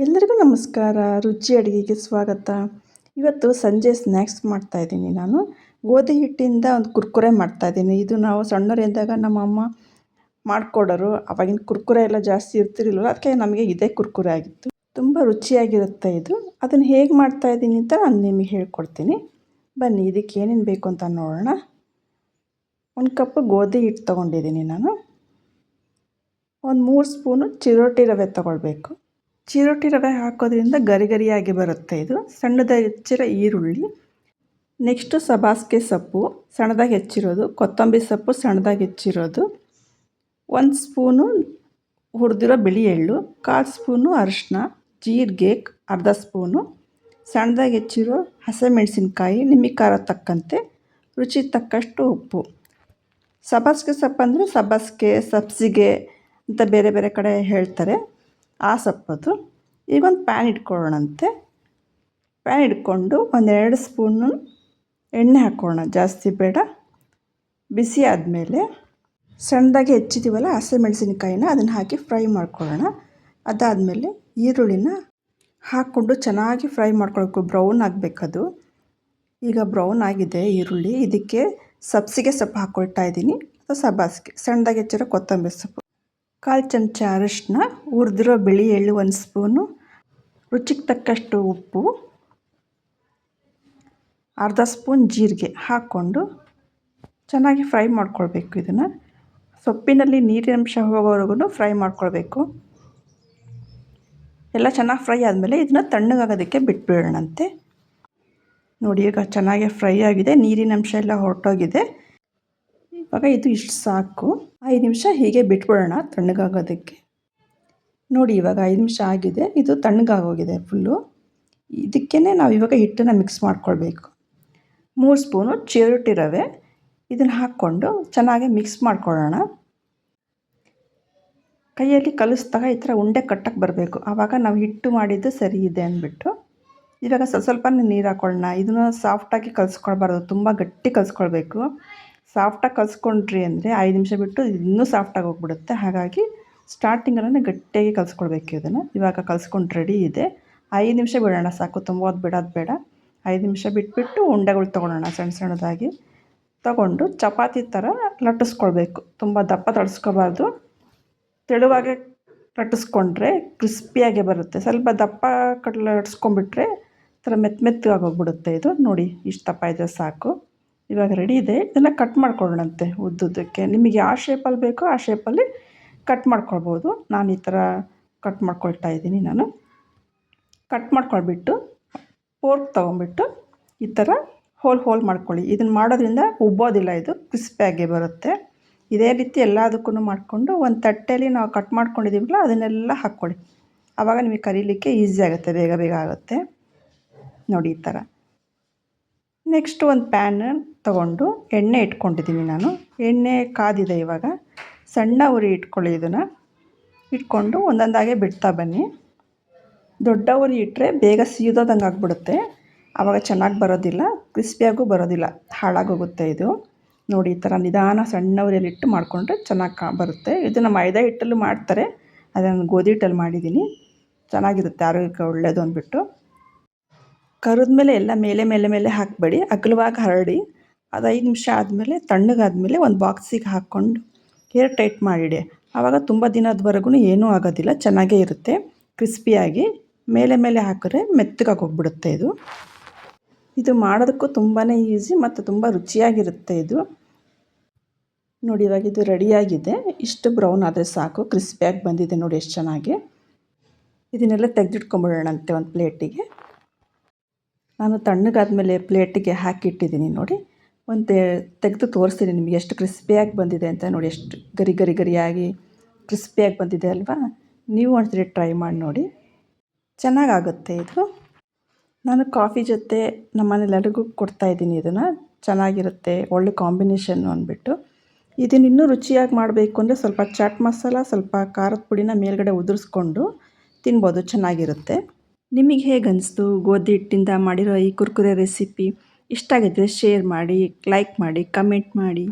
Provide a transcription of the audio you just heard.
ಎಲ್ಲರಿಗೂ ನಮಸ್ಕಾರ. ರುಚಿ ಅಡುಗೆಗೆ ಸ್ವಾಗತ. ಇವತ್ತು ಸಂಜೆ ಸ್ನ್ಯಾಕ್ಸ್ ಮಾಡ್ತಾಯಿದ್ದೀನಿ. ನಾನು ಗೋಧಿ ಹಿಟ್ಟಿಂದ ಒಂದು ಕುರ್ಕುರೆ ಮಾಡ್ತಾಯಿದ್ದೀನಿ. ಇದು ನಾವು ಸಣ್ಣವರಿದ್ದಾಗ ನಮ್ಮಮ್ಮ ಮಾಡಿಕೊಡೋರು. ಅವಾಗಿನ ಕುರ್ಕುರೆ ಎಲ್ಲ ಜಾಸ್ತಿ ಇರ್ತಿರಲಿಲ್ಲ, ಅದಕ್ಕೆ ನಮಗೆ ಇದೇ ಕುರ್ಕುರೆ ಆಗಿತ್ತು. ತುಂಬ ರುಚಿಯಾಗಿರುತ್ತೆ ಇದು. ಅದನ್ನು ಹೇಗೆ ಮಾಡ್ತಾಯಿದ್ದೀನಿ ಅಂತ ನಾನು ನಿಮಗೆ ಹೇಳ್ಕೊಡ್ತೀನಿ. ಬನ್ನಿ, ಇದಕ್ಕೆ ಏನೇನು ಬೇಕು ಅಂತ ನೋಡೋಣ. 1 ಕಪ್ ಗೋಧಿ ಹಿಟ್ಟು ತೊಗೊಂಡಿದ್ದೀನಿ ನಾನು. ಒಂದು 3 ಸ್ಪೂನು ಚಿರೋಟಿ ರವೆ ತೊಗೊಳ್ಬೇಕು. ಚಿರೋಟಿ ರವೆ ಹಾಕೋದ್ರಿಂದ ಗರಿ ಗರಿಯಾಗಿ ಬರುತ್ತೆ. ಇದು ಸಣ್ಣದಾಗಿ ಹೆಚ್ಚಿರೋ ಈರುಳ್ಳಿ, ನೆಕ್ಸ್ಟು ಸಬ್ಬಾಸಿಗೆ ಸೊಪ್ಪು ಸಣ್ಣದಾಗಿ ಹೆಚ್ಚಿರೋದು, ಕೊತ್ತಂಬರಿ ಸೊಪ್ಪು ಸಣ್ಣದಾಗಿ ಹೆಚ್ಚಿರೋದು, 1 ಸ್ಪೂನು ಹುರಿದಿರೋ ಬಿಳಿ ಎಳ್ಳು, 1/4 ಸ್ಪೂನು ಅರಿಶಿನ, ಜೀರಿಗೆ ಅರ್ಧ ಸ್ಪೂನು, ಸಣ್ಣದಾಗಿ ಹೆಚ್ಚಿರೋ ಹಸಿಮೆಣಸಿನ್ಕಾಯಿ, ನಿಮಗೆ ಖಾರ ತಕ್ಕಂತೆ, ರುಚಿ ತಕ್ಕಷ್ಟು ಉಪ್ಪು. ಸಬ್ಬಾಸಿಗೆ ಸೊಪ್ಪು ಅಂದರೆ ಸಬ್ಸಿಗೆ ಅಂತ ಬೇರೆ ಬೇರೆ ಕಡೆ ಹೇಳ್ತಾರೆ, ಆ ಸೊಪ್ಪದು. ಈಗ ಒಂದು ಪ್ಯಾನ್ ಇಟ್ಕೊಳ್ಳೋಣಂತೆ. ಪ್ಯಾನ್ ಇಟ್ಕೊಂಡು 1-2 ಸ್ಪೂನು ಎಣ್ಣೆ ಹಾಕ್ಕೊಳ್ಳೋಣ, ಜಾಸ್ತಿ ಬೇಡ. ಬಿಸಿ ಆದಮೇಲೆ ಸಣ್ಣದಾಗಿ ಹೆಚ್ಚಿದ್ದೀವಲ್ಲ ಹಸಿಮೆಣಸಿನ್ಕಾಯಿನ ಅದನ್ನು ಹಾಕಿ ಫ್ರೈ ಮಾಡ್ಕೊಳ್ಳೋಣ. ಅದಾದಮೇಲೆ ಈರುಳ್ಳಿನ ಹಾಕ್ಕೊಂಡು ಚೆನ್ನಾಗಿ ಫ್ರೈ ಮಾಡ್ಕೊಳ್ಬೇಕು, ಬ್ರೌನ್ ಆಗಬೇಕದು. ಈಗ ಬ್ರೌನ್ ಆಗಿದೆ ಈರುಳ್ಳಿ. ಇದಕ್ಕೆ ಸಬ್ಸಿಗೆ ಸೊಪ್ಪು ಹಾಕ್ಕೊಳ್ತಾ ಇದ್ದೀನಿ, ಸಬ್ಬಾಸಿಗೆ ಸಣ್ಣದಾಗಿ ಹೆಚ್ಚಿರೋ ಕೊತ್ತಂಬರಿ ಸೊಪ್ಪು, 1/4 ಚಮಚ ಅರಿಶಿನ, ಹುರಿದಿರೋ ಬಿಳಿ ಎಳ್ಳು 1 ಸ್ಪೂನು, ರುಚಿಗೆ ತಕ್ಕಷ್ಟು ಉಪ್ಪು, ಅರ್ಧ ಸ್ಪೂನ್ ಜೀರಿಗೆ ಹಾಕ್ಕೊಂಡು ಚೆನ್ನಾಗಿ ಫ್ರೈ ಮಾಡ್ಕೊಳ್ಬೇಕು. ಇದನ್ನು ಸೊಪ್ಪಿನಲ್ಲಿ ನೀರಿನಂಶ ಹೋಗೋವರೆಗೂ ಫ್ರೈ ಮಾಡ್ಕೊಳ್ಬೇಕು. ಎಲ್ಲ ಚೆನ್ನಾಗಿ ಫ್ರೈ ಆದಮೇಲೆ ಇದನ್ನು ತಣ್ಣಗಾಗೋದಕ್ಕೆ ಬಿಟ್ಬಿಡೋಣಂತೆ. ನೋಡಿ, ಈಗ ಚೆನ್ನಾಗಿ ಫ್ರೈ ಆಗಿದೆ, ನೀರಿನಂಶ ಎಲ್ಲ ಹೊರಟೋಗಿದೆ. ಇವಾಗ ಇದು ಇಷ್ಟು ಸಾಕು. 5 ನಿಮಿಷ ಹೀಗೆ ಬಿಟ್ಬಿಡೋಣ ತಣ್ಣಗಾಗೋದಕ್ಕೆ. ನೋಡಿ, ಇವಾಗ 5 ನಿಮಿಷ ಆಗಿದೆ, ಇದು ತಣ್ಣಗಾಗೋಗಿದೆ ಫುಲ್ಲು. ಇದಕ್ಕೇ ನಾವು ಇವಾಗ ಹಿಟ್ಟನ್ನು ಮಿಕ್ಸ್ ಮಾಡ್ಕೊಳ್ಬೇಕು. 3 ಸ್ಪೂನು ಚಿರೋಟಿ ರವೆ ಇದನ್ನು ಹಾಕ್ಕೊಂಡು ಚೆನ್ನಾಗಿ ಮಿಕ್ಸ್ ಮಾಡ್ಕೊಳ್ಳೋಣ. ಕೈಯಲ್ಲಿ ಕಲಿಸಿದಾಗ ಈ ಥರ ಉಂಡೆ ಕಟ್ಟಕ್ಕೆ ಬರಬೇಕು, ಆವಾಗ ನಾವು ಹಿಟ್ಟು ಮಾಡಿದ್ದು ಸರಿ ಇದೆ ಅಂದ್ಬಿಟ್ಟು. ಇವಾಗ ಸ್ವಲ್ಪ ನೀರು ಹಾಕ್ಕೊಳ್ಳೋಣ. ಇದನ್ನು ಸಾಫ್ಟಾಗಿ ಕಲಿಸ್ಕೊಳ್ಬಾರ್ದು, ತುಂಬ ಗಟ್ಟಿ ಕಲಿಸ್ಕೊಳ್ಬೇಕು. ಸಾಫ್ಟಾಗಿ ಕಲಿಸ್ಕೊಂಡ್ರಿ ಅಂದರೆ 5 ನಿಮಿಷ ಬಿಟ್ಟು ಇನ್ನೂ ಸಾಫ್ಟಾಗಿ ಹೋಗ್ಬಿಡುತ್ತೆ. ಹಾಗಾಗಿ ಸ್ಟಾರ್ಟಿಂಗಲ್ಲೇ ಗಟ್ಟಿಯಾಗಿ ಕಲಿಸ್ಕೊಳ್ಬೇಕು ಇದನ್ನು. ಇವಾಗ ಕಲಿಸ್ಕೊಂಡು ರೆಡಿ ಇದೆ. 5 ನಿಮಿಷ ಬಿಡೋಣ ಸಾಕು, ತುಂಬ ಹೊತ್ತು ಬಿಡೋದು ಬೇಡ. 5 ನಿಮಿಷ ಬಿಟ್ಬಿಟ್ಟು ಉಂಡೆಗಳು ತೊಗೊಳ್ಳೋಣ. ಸಣ್ಣ ಸಣ್ಣದಾಗಿ ತೊಗೊಂಡು ಚಪಾತಿ ಥರ ಲಟ್ಟಿಸ್ಕೊಳ್ಬೇಕು. ತುಂಬ ದಪ್ಪ ತಡಿಸ್ಕೋಬಾರ್ದು, ತೆಳುವಾಗೆ ಲಟ್ಟಿಸ್ಕೊಂಡ್ರೆ ಕ್ರಿಸ್ಪಿಯಾಗಿ ಬರುತ್ತೆ. ಸ್ವಲ್ಪ ದಪ್ಪ ಲಟ್ಟಿಸ್ಕೊಂಡ್ಬಿಟ್ರೆ ಥರ ಮೆತ್ತಗಾಗಿ ಹೋಗ್ಬಿಡುತ್ತೆ ಇದು. ನೋಡಿ, ಇಷ್ಟು ದಪ್ಪ ಇದೆ ಸಾಕು. ಇವಾಗ ರೆಡಿ ಇದೆ. ಇದನ್ನು ಕಟ್ ಮಾಡ್ಕೊಳ್ಳೋಣಂತೆ ಉದ್ದುದ್ದಕ್ಕೆ. ನಿಮಗೆ ಯಾವ ಶೇಪಲ್ಲಿ ಬೇಕೋ ಆ ಶೇಪಲ್ಲಿ ಕಟ್ ಮಾಡ್ಕೊಳ್ಬೋದು. ನಾನು ಈ ಥರ ಕಟ್ ಮಾಡ್ಕೊಳ್ತಾ ಇದ್ದೀನಿ. ನಾನು ಕಟ್ ಮಾಡ್ಕೊಳ್ಬಿಟ್ಟು ಫೋರ್ಕ್ ತೊಗೊಂಬಿಟ್ಟು ಈ ಥರ ಹೋಲ್ ಮಾಡ್ಕೊಳ್ಳಿ. ಇದನ್ನು ಮಾಡೋದ್ರಿಂದ ಉಬ್ಬೋದಿಲ್ಲ, ಇದು ಕ್ರಿಸ್ಪಿಯಾಗಿ ಬರುತ್ತೆ. ಇದೇ ರೀತಿ ಎಲ್ಲದಕ್ಕೂ ಮಾಡಿಕೊಂಡು ಒಂದು ತಟ್ಟೆಯಲ್ಲಿ ನಾವು ಕಟ್ ಮಾಡ್ಕೊಂಡಿದ್ದೀವಲ್ಲ ಅದನ್ನೆಲ್ಲ ಹಾಕ್ಕೊಳ್ಳಿ. ಆವಾಗ ನಿಮಗೆ ಕರೀಲಿಕ್ಕೆ ಈಸಿ ಆಗುತ್ತೆ, ಬೇಗ ಬೇಗ ಆಗುತ್ತೆ. ನೋಡಿ, ಈ ಥರ. ನೆಕ್ಸ್ಟ್ ಒಂದು ಪ್ಯಾನ್ ತೊಗೊಂಡು ಎಣ್ಣೆ ಇಟ್ಕೊಂಡಿದ್ದೀನಿ ನಾನು. ಎಣ್ಣೆ ಕಾದಿದೆ. ಇವಾಗ ಸಣ್ಣ ಉರಿ ಇಟ್ಕೊಳ್ಳಿ. ಇದನ್ನು ಇಟ್ಕೊಂಡು ಒಂದೊಂದಾಗೆ ಬಿಡ್ತಾ ಬನ್ನಿ. ದೊಡ್ಡ ಉರಿ ಇಟ್ಟರೆ ಬೇಗ ಸೀದೋದಂಗೆ ಆಗಿಬಿಡುತ್ತೆ, ಆವಾಗ ಚೆನ್ನಾಗಿ ಬರೋದಿಲ್ಲ, ಕ್ರಿಸ್ಪಿಯಾಗೂ ಬರೋದಿಲ್ಲ, ಹಾಳಾಗೋಗುತ್ತೆ ಇದು. ನೋಡಿ, ಈ ಥರ ನಿಧಾನ ಸಣ್ಣ ಉರಿಯಲ್ಲಿ ಇಟ್ಟು ಮಾಡಿಕೊಂಡ್ರೆ ಚೆನ್ನಾಗಿ ಬರುತ್ತೆ. ಇದು ನಮ್ಮ ಮೈದಾ ಹಿಟ್ಟಲ್ಲೂ ಮಾಡ್ತಾರೆ, ಅದನ್ನು ಗೋಧಿ ಹಿಟ್ಟಲ್ಲಿ ಮಾಡಿದ್ದೀನಿ. ಚೆನ್ನಾಗಿರುತ್ತೆ, ಆರೋಗ್ಯಕ್ಕೆ ಒಳ್ಳೆಯದು ಅಂದ್ಬಿಟ್ಟು. ಕರಿದ್ಮೇಲೆ ಎಲ್ಲ ಮೇಲೆ ಹಾಕಬೇಡಿ, ಅಗಲವಾಗಿ ಹರಡಿ. ಅದು 5 ನಿಮಿಷ ಆದಮೇಲೆ ತಣ್ಣಗಾದ್ಮೇಲೆ ಒಂದು ಬಾಕ್ಸಿಗೆ ಹಾಕ್ಕೊಂಡು ಏರ್ ಟೈಟ್ ಮಾಡಿಡಿ. ಆವಾಗ ತುಂಬ ದಿನದವರೆಗೂ ಏನೂ ಆಗೋದಿಲ್ಲ, ಚೆನ್ನಾಗೇ ಇರುತ್ತೆ ಕ್ರಿಸ್ಪಿಯಾಗಿ. ಮೇಲೆ ಹಾಕಿದ್ರೆ ಮೆತ್ತಗಾಗಿ ಹೋಗ್ಬಿಡುತ್ತೆ ಇದು. ಇದು ಮಾಡೋದಕ್ಕೂ ತುಂಬಾ ಈಸಿ ಮತ್ತು ತುಂಬ ರುಚಿಯಾಗಿರುತ್ತೆ ಇದು. ನೋಡಿ, ಇವಾಗ ಇದು ರೆಡಿಯಾಗಿದೆ. ಇಷ್ಟು ಬ್ರೌನ್ ಆದರೆ ಸಾಕು, ಕ್ರಿಸ್ಪಿಯಾಗಿ ಬಂದಿದೆ ನೋಡಿ ಎಷ್ಟು ಚೆನ್ನಾಗಿ. ಇದನ್ನೆಲ್ಲ ತೆಗೆದಿಟ್ಕೊಂಬಿಡೋಣಂತೆ ಒಂದು ಪ್ಲೇಟಿಗೆ. ನಾನು ತಣ್ಣಗಾದ್ಮೇಲೆ ಪ್ಲೇಟಿಗೆ ಹಾಕಿಟ್ಟಿದ್ದೀನಿ ನೋಡಿ. ಒಂದು ತೆಗೆದು ತೋರಿಸ್ತೀನಿ ನಿಮಗೆ ಎಷ್ಟು ಕ್ರಿಸ್ಪಿಯಾಗಿ ಬಂದಿದೆ ಅಂತ. ನೋಡಿ, ಎಷ್ಟು ಗರಿಯಾಗಿ ಕ್ರಿಸ್ಪಿಯಾಗಿ ಬಂದಿದೆ ಅಲ್ವಾ. ನೀವು ಒಂದ್ಸರಿ ಟ್ರೈ ಮಾಡಿ ನೋಡಿ, ಚೆನ್ನಾಗಾಗುತ್ತೆ ಇದು. ನಾನು ಕಾಫಿ ಜೊತೆ ನಮ್ಮ ಮನೆಯೆಲ್ಲರಿಗೂ ಕೊಡ್ತಾಯಿದ್ದೀನಿ ಇದನ್ನು. ಚೆನ್ನಾಗಿರುತ್ತೆ, ಒಳ್ಳೆ ಕಾಂಬಿನೇಷನ್ನು ಅಂದ್ಬಿಟ್ಟು. ಇದನ್ನು ಇನ್ನೂ ರುಚಿಯಾಗಿ ಮಾಡಬೇಕು ಅಂದರೆ ಸ್ವಲ್ಪ ಚಾಟ್ ಮಸಾಲ, ಸ್ವಲ್ಪ ಖಾರದ ಪುಡಿನ ಮೇಲ್ಗಡೆ ಉದುರಿಸ್ಕೊಂಡು ತಿನ್ಬೋದು, ಚೆನ್ನಾಗಿರುತ್ತೆ. ನಿಮಗೆ ಹೇಗೆ ಅನಿಸ್ತು ಗೋಧಿ ಹಿಟ್ಟಿಂದ ಮಾಡಿರೋ ಈ ಕುರ್ಕುರೆ ರೆಸಿಪಿ? ಇಷ್ಟ ಆಗಿದ್ದರೆ ಶೇರ್ ಮಾಡಿ, ಲೈಕ್ ಮಾಡಿ, ಕಮೆಂಟ್ ಮಾಡಿ.